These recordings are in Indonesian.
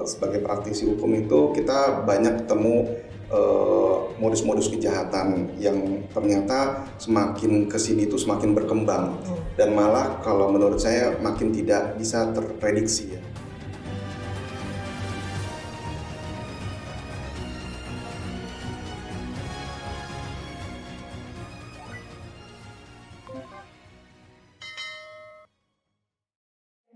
sebagai praktisi hukum itu kita banyak ketemu modus-modus kejahatan yang ternyata semakin kesini itu semakin berkembang dan malah kalau menurut saya makin tidak bisa terprediksi ya.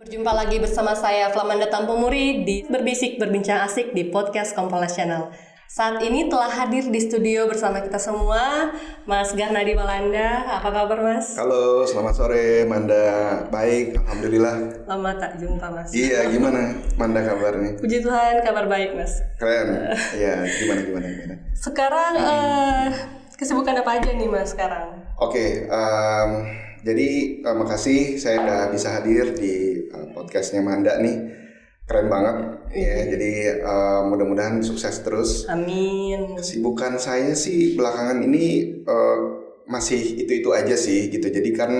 Berjumpa lagi bersama saya Flamanda Tampumuri di Berbisik Berbincang Asik di podcast Kompolas Channel. Saat ini telah hadir di studio bersama kita semua Mas Garnadi Malanda. Apa kabar Mas? Halo, selamat sore Manda. Baik, alhamdulillah. Lama tak jumpa Mas. Iya, gimana Manda kabarnya? Puji Tuhan, kabar baik Mas. Keren. Iya, gimana? Sekarang kesibukan apa aja nih Mas sekarang? Oke, jadi makasih saya udah bisa hadir di podcastnya Manda nih, keren banget ya. Jadi mudah-mudahan sukses terus. Amin. Kesibukan saya sih belakangan ini masih itu aja sih gitu. Jadi kan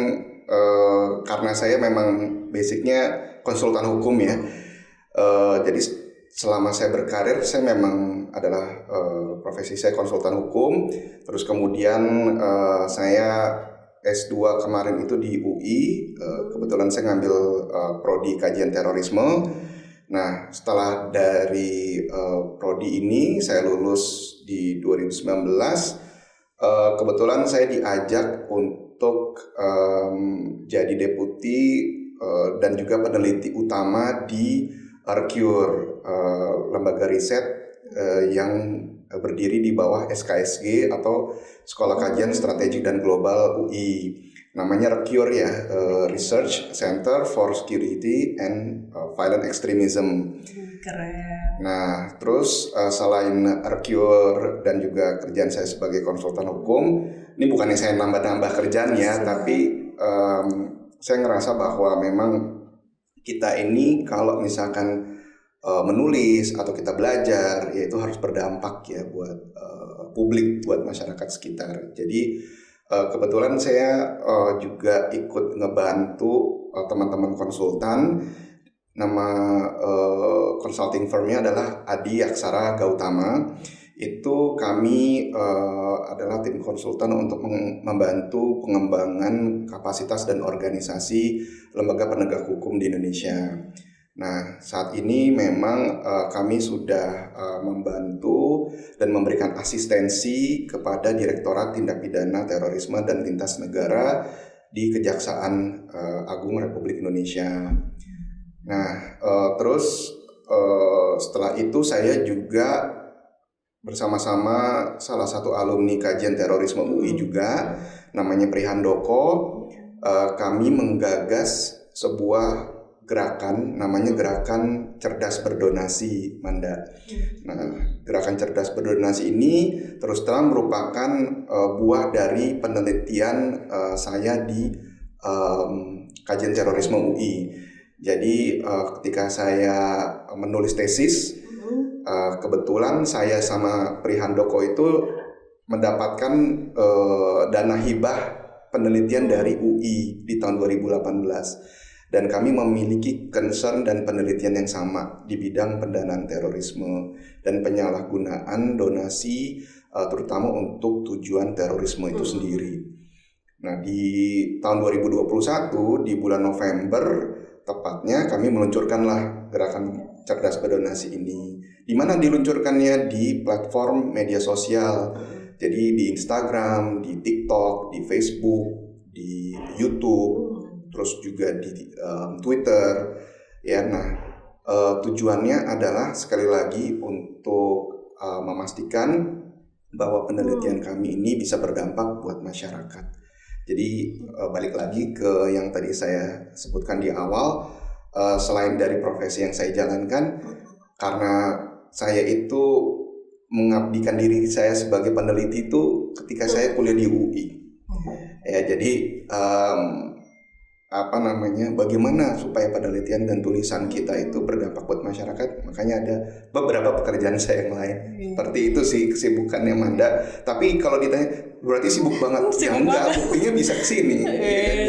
karena saya memang basicnya konsultan hukum ya. Jadi selama saya berkarir saya memang adalah profesi saya konsultan hukum. Terus kemudian saya S2 kemarin itu di UI, kebetulan saya ngambil prodi kajian terorisme. Nah, setelah dari prodi ini saya lulus di 2019. Kebetulan saya diajak untuk jadi deputi dan juga peneliti utama di Arcure, lembaga riset yang berdiri di bawah SKSG atau Sekolah Kajian Strategik dan Global UI. Namanya RCURE ya, Research Center for Security and Violent Extremism. Keren. Nah, terus selain RCURE dan juga kerjaan saya sebagai konsultan hukum, ini bukannya saya nambah-nambah kerjaan ya, tapi saya ngerasa bahwa memang kita ini kalau misalkan menulis atau kita belajar, ya itu harus berdampak ya buat publik, buat masyarakat sekitar. Jadi kebetulan saya juga ikut ngebantu teman-teman konsultan. Nama consulting firmnya adalah Adi Aksara Gautama. Itu kami adalah tim konsultan untuk membantu pengembangan kapasitas dan organisasi lembaga penegak hukum di Indonesia. Nah, saat ini memang kami sudah membantu dan memberikan asistensi kepada Direktorat Tindak Pidana Terorisme dan Lintas Negara di Kejaksaan Agung Republik Indonesia. Nah, terus setelah itu saya juga bersama-sama salah satu alumni kajian terorisme UI juga, namanya Prihandoko, kami menggagas sebuah gerakan, namanya Gerakan Cerdas Berdonasi, Manda. Nah, Gerakan Cerdas Berdonasi ini terus terang merupakan buah dari penelitian saya di kajian terorisme UI. Jadi ketika saya menulis tesis, kebetulan saya sama Prihandoko itu mendapatkan dana hibah penelitian dari UI di tahun 2018. Dan kami memiliki concern dan penelitian yang sama di bidang pendanaan terorisme dan penyalahgunaan donasi terutama untuk tujuan terorisme itu sendiri. Nah, di tahun 2021 di bulan November tepatnya kami meluncurkanlah Gerakan Cerdas Berdonasi ini. Di mana diluncurkannya? Di platform media sosial. Jadi di Instagram, di TikTok, di Facebook, di YouTube, terus juga di Twitter ya. Nah, tujuannya adalah sekali lagi untuk memastikan bahwa penelitian kami ini bisa berdampak buat masyarakat. Jadi balik lagi ke yang tadi saya sebutkan di awal, selain dari profesi yang saya jalankan, karena saya itu mengabdikan diri saya sebagai peneliti itu ketika saya kuliah di UI ya. Jadi bagaimana supaya penelitian dan tulisan kita itu berdampak buat masyarakat. Makanya ada beberapa pekerjaan saya yang lain. Seperti itu sih kesibukannya Manda. Tapi kalau ditanya berarti sibuk banget. Ya enggak, buktinya bisa kesini.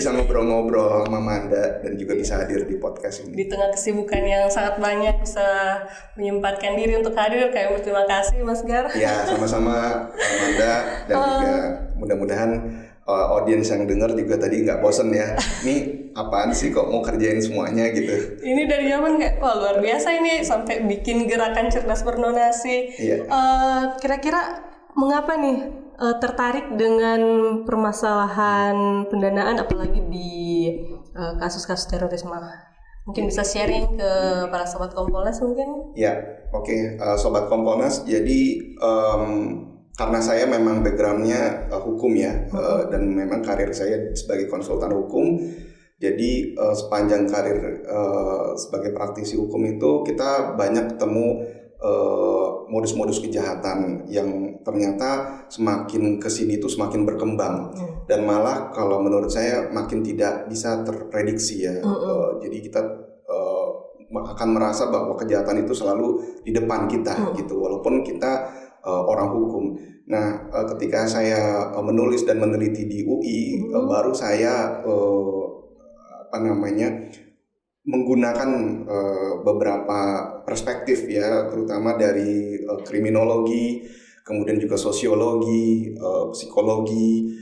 Bisa ngobrol-ngobrol sama Manda dan juga bisa hadir di podcast ini. Di tengah kesibukan yang sangat banyak bisa menyempatkan diri untuk hadir. Kayak berterima kasih Mas Gar. Ya, sama-sama Manda, dan juga mudah-mudahan audiens yang dengar juga tadi nggak bosen ya. Ini apaan sih kok mau kerjain semuanya gitu. Ini dari zaman kayak wah luar biasa ini sampai bikin gerakan cerdas berdonasi. Iya. Kira-kira mengapa nih tertarik dengan permasalahan pendanaan apalagi di kasus-kasus terorisme? Mungkin bisa sharing ke para sobat Kompolnas mungkin? Ya, oke. Sobat Kompolnas, jadi karena saya memang backgroundnya hukum ya, dan memang karir saya sebagai konsultan hukum. Jadi sepanjang karir sebagai praktisi hukum itu kita banyak ketemu modus-modus kejahatan yang ternyata semakin kesini itu semakin berkembang, dan malah kalau menurut saya makin tidak bisa terprediksi ya. Jadi kita akan merasa bahwa kejahatan itu selalu di depan kita gitu, walaupun kita orang hukum. Nah, ketika saya menulis dan meneliti di UI, baru saya menggunakan beberapa perspektif ya, terutama dari kriminologi, kemudian juga sosiologi, psikologi,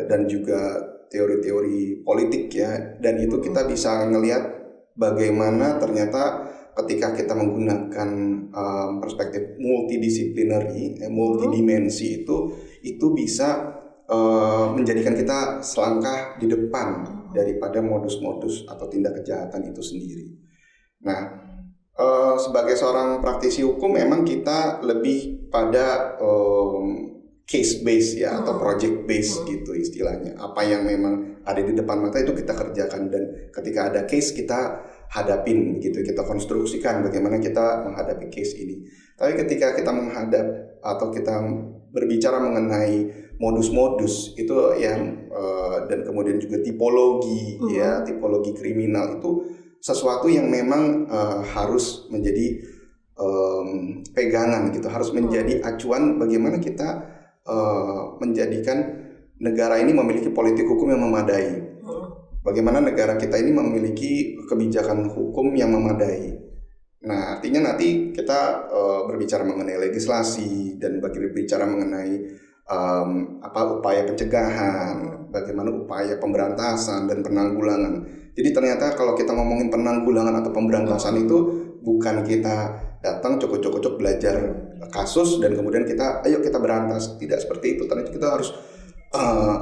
dan juga teori-teori politik ya. Dan itu kita bisa ngelihat bagaimana ternyata ketika kita menggunakan perspektif multidisiplinary, multidimensi itu bisa menjadikan kita selangkah di depan daripada modus-modus atau tindak kejahatan itu sendiri. Nah, sebagai seorang praktisi hukum memang kita lebih pada case base ya, atau project base gitu istilahnya. Apa yang memang ada di depan mata itu kita kerjakan, dan ketika ada case kita hadapin gitu, kita konstruksikan bagaimana kita menghadapi case ini. Tapi ketika kita menghadap atau kita berbicara mengenai modus-modus itu yang dan kemudian juga tipologi ya, tipologi kriminal itu sesuatu yang memang harus menjadi pegangan gitu, harus menjadi acuan bagaimana kita menjadikan negara ini memiliki politik hukum yang memadai. Bagaimana negara kita ini memiliki kebijakan hukum yang memadai. Nah, artinya nanti kita berbicara mengenai legislasi dan berbicara mengenai upaya pencegahan, bagaimana upaya pemberantasan dan penanggulangan. Jadi ternyata kalau kita ngomongin penanggulangan atau pemberantasan itu bukan kita datang cocok-cocok belajar kasus dan kemudian ayo kita berantas. Tidak seperti itu. Ternyata kita harus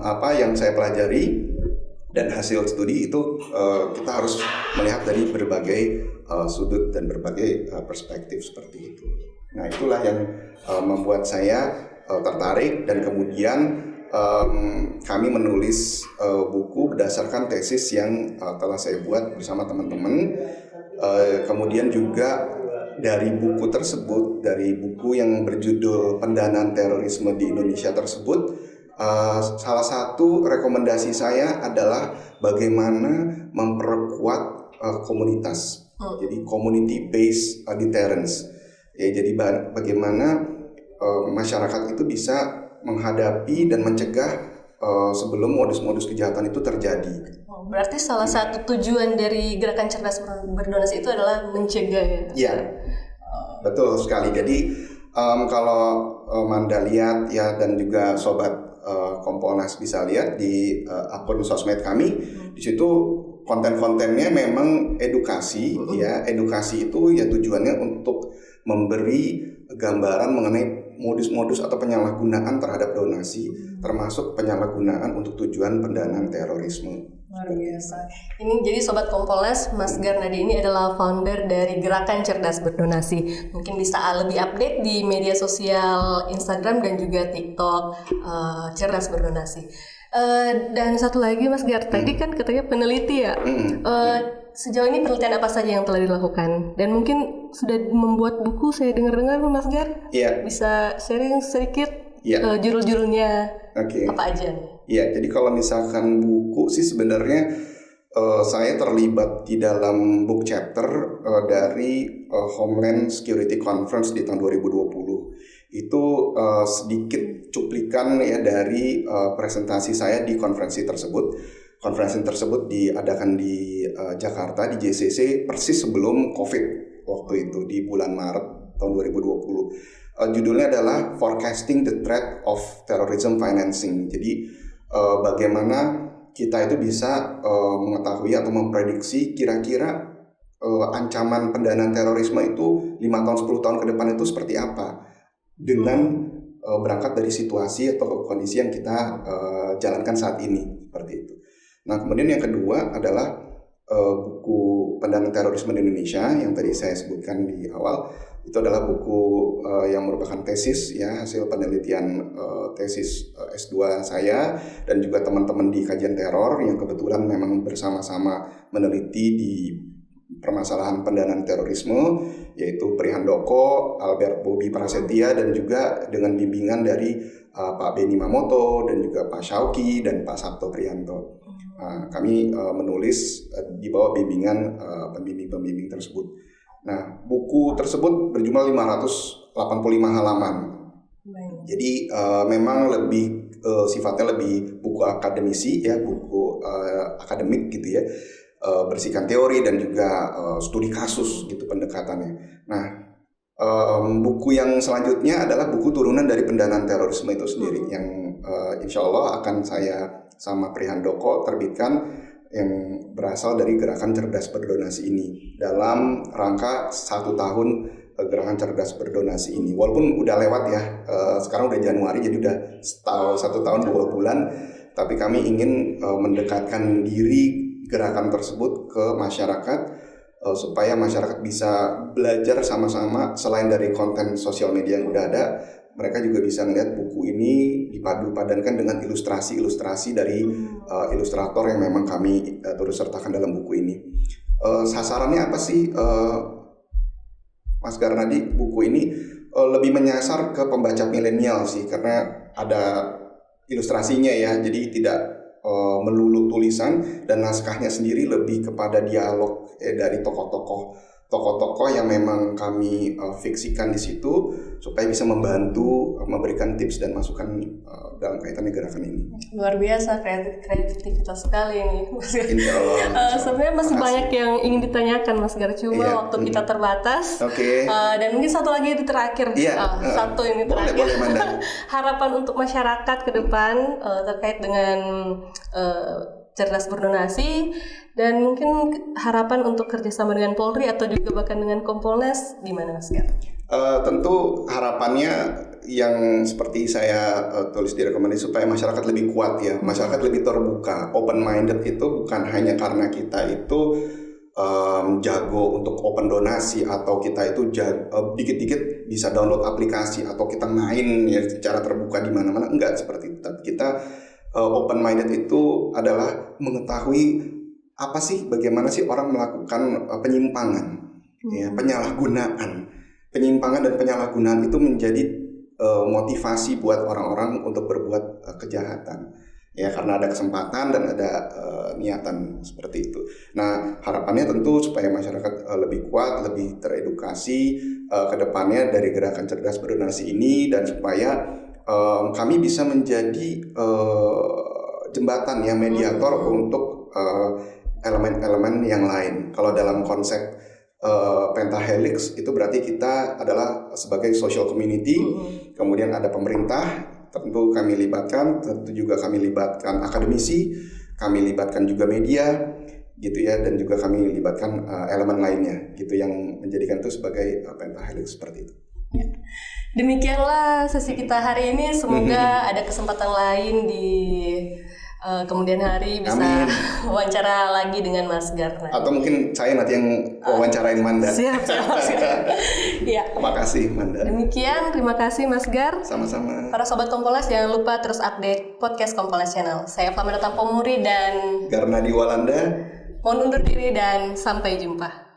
apa yang saya pelajari dan hasil studi itu kita harus melihat dari berbagai sudut dan berbagai perspektif seperti itu. Nah, itulah yang membuat saya tertarik, dan kemudian kami menulis buku berdasarkan tesis yang telah saya buat bersama teman-teman. Kemudian juga dari buku tersebut, dari buku yang berjudul Pendanaan Terorisme di Indonesia tersebut, salah satu rekomendasi saya adalah bagaimana memperkuat komunitas. Jadi community based deterrence. Ya, jadi bagaimana masyarakat itu bisa menghadapi dan mencegah sebelum modus-modus kejahatan itu terjadi. Berarti salah satu tujuan dari gerakan cerdas berdonasi itu adalah mencegah ya? Iya, betul sekali. Jadi kalau Manda lihat ya, dan juga sobat Kompolnas bisa lihat di akun sosmed kami, di situ konten-kontennya memang edukasi ya. Edukasi itu ya tujuannya untuk memberi gambaran mengenai modus-modus atau penyalahgunaan terhadap donasi, termasuk penyalahgunaan untuk tujuan pendanaan terorisme. Luar biasa. Ini jadi sobat Kompolnas, Mas Garnadi ini adalah founder dari Gerakan Cerdas Berdonasi. Mungkin bisa lebih update di media sosial Instagram dan juga TikTok Cerdas Berdonasi. Dan satu lagi Mas Gar, tadi kan katanya peneliti ya. Sejauh ini penelitian apa saja yang telah dilakukan? Dan mungkin sudah membuat buku, saya dengar-dengar Mas Gar. Iya. Bisa sharing sedikit judul-judulnya apa aja nih? Iya, jadi kalau misalkan buku sih sebenarnya saya terlibat di dalam book chapter dari Homeland Security Conference di tahun 2020. Itu sedikit cuplikan ya dari presentasi saya di konferensi tersebut. Konferensi tersebut diadakan di Jakarta di JCC persis sebelum COVID waktu itu di bulan Maret tahun 2020. Judulnya adalah Forecasting the Threat of Terrorism Financing. Jadi bagaimana kita itu bisa mengetahui atau memprediksi kira-kira ancaman pendanaan terorisme itu 5 tahun 10 tahun ke depan itu seperti apa dengan berangkat dari situasi atau kondisi yang kita jalankan saat ini seperti itu. Nah, kemudian yang kedua adalah buku Pendanaan Terorisme di Indonesia yang tadi saya sebutkan di awal. Itu adalah buku yang merupakan tesis ya, hasil penelitian tesis S2 saya dan juga teman-teman di kajian teror yang kebetulan memang bersama-sama meneliti di permasalahan pendanaan terorisme, yaitu Pri Handoko, Albert Bobi Prasetya, dan juga dengan bimbingan dari Pak Beni Mamoto dan juga Pak Syauki dan Pak Sabto Prianto. Kami menulis di bawah bimbingan pembimbing-pembimbing tersebut. Nah, buku tersebut berjumlah 585 halaman. Jadi memang lebih sifatnya lebih buku akademisi ya, buku akademik gitu ya. Bersihkan teori dan juga studi kasus gitu pendekatannya. Nah, buku yang selanjutnya adalah buku turunan dari pendanaan terorisme itu sendiri yang insya Allah akan saya sama Pri Handoko terbitkan, yang berasal dari Gerakan Cerdas Berdonasi ini dalam rangka 1 tahun Gerakan Cerdas Berdonasi ini. Walaupun udah lewat ya, sekarang udah Januari, jadi udah 1 tahun 2 bulan, tapi kami ingin mendekatkan diri gerakan tersebut ke masyarakat supaya masyarakat bisa belajar sama-sama. Selain dari konten sosial media yang udah ada, mereka juga bisa melihat buku ini dipadu-padankan dengan ilustrasi-ilustrasi dari ilustrator yang memang kami turut sertakan dalam buku ini. Sasarannya apa sih, Mas Garnadi? Buku ini lebih menyasar ke pembaca milenial sih, karena ada ilustrasinya ya, jadi tidak melulu tulisan, dan naskahnya sendiri lebih kepada dialog dari tokoh-tokoh yang memang kami fiksikan di situ supaya bisa membantu memberikan tips dan masukan dalam kaitannya gerakan ini. Luar biasa, kreativitas sekali ini, Mas Gar. Insya Allah. Sebenarnya masih banyak yang ingin ditanyakan, Mas Gar, cuma waktu kita terbatas. Oke. Dan mungkin satu lagi itu terakhir. Satu ini terakhir. Boleh, harapan untuk masyarakat ke depan terkait dengan cerdas berdonasi, dan mungkin harapan untuk kerjasama dengan Polri atau juga bahkan dengan Kompolnas, gimana Mas Gar? Tentu harapannya yang seperti saya tulis di rekomendasi, supaya masyarakat lebih kuat ya, masyarakat lebih terbuka, open minded. Itu bukan hanya karena kita itu jago untuk open donasi atau kita itu dikit-dikit bisa download aplikasi atau kita main ya secara terbuka di mana-mana, enggak seperti itu. Tapi kita open minded itu adalah mengetahui apa sih, bagaimana sih orang melakukan penyimpangan, ya, penyimpangan dan penyalahgunaan itu menjadi motivasi buat orang-orang untuk berbuat kejahatan, ya, karena ada kesempatan dan ada niatan seperti itu. Nah, harapannya tentu supaya masyarakat lebih kuat, lebih teredukasi ke depannya dari gerakan cerdas berdonasi ini, dan supaya kami bisa menjadi jembatan ya, mediator untuk elemen-elemen yang lain. Kalau dalam konsep pentahelix itu berarti kita adalah sebagai social community, kemudian ada pemerintah, tentu kami libatkan, tentu juga kami libatkan akademisi, kami libatkan juga media gitu ya, dan juga kami libatkan elemen lainnya gitu yang menjadikan itu sebagai pentahelix seperti itu. Demikianlah sesi kita hari ini. Semoga ada kesempatan lain di kemudian hari bisa wawancara lagi dengan Mas Gar. Atau mungkin saya nanti yang wawancarain Manda. Siap Mas Gar. Ya. Terima kasih Manda. Demikian, terima kasih Mas Gar. Sama-sama. Para sobat Kompolnas, jangan lupa terus update podcast Kompolnas Channel. Saya Flamanda Tampomuri dan Garnadi Walanda. Mohon undur diri dan sampai jumpa.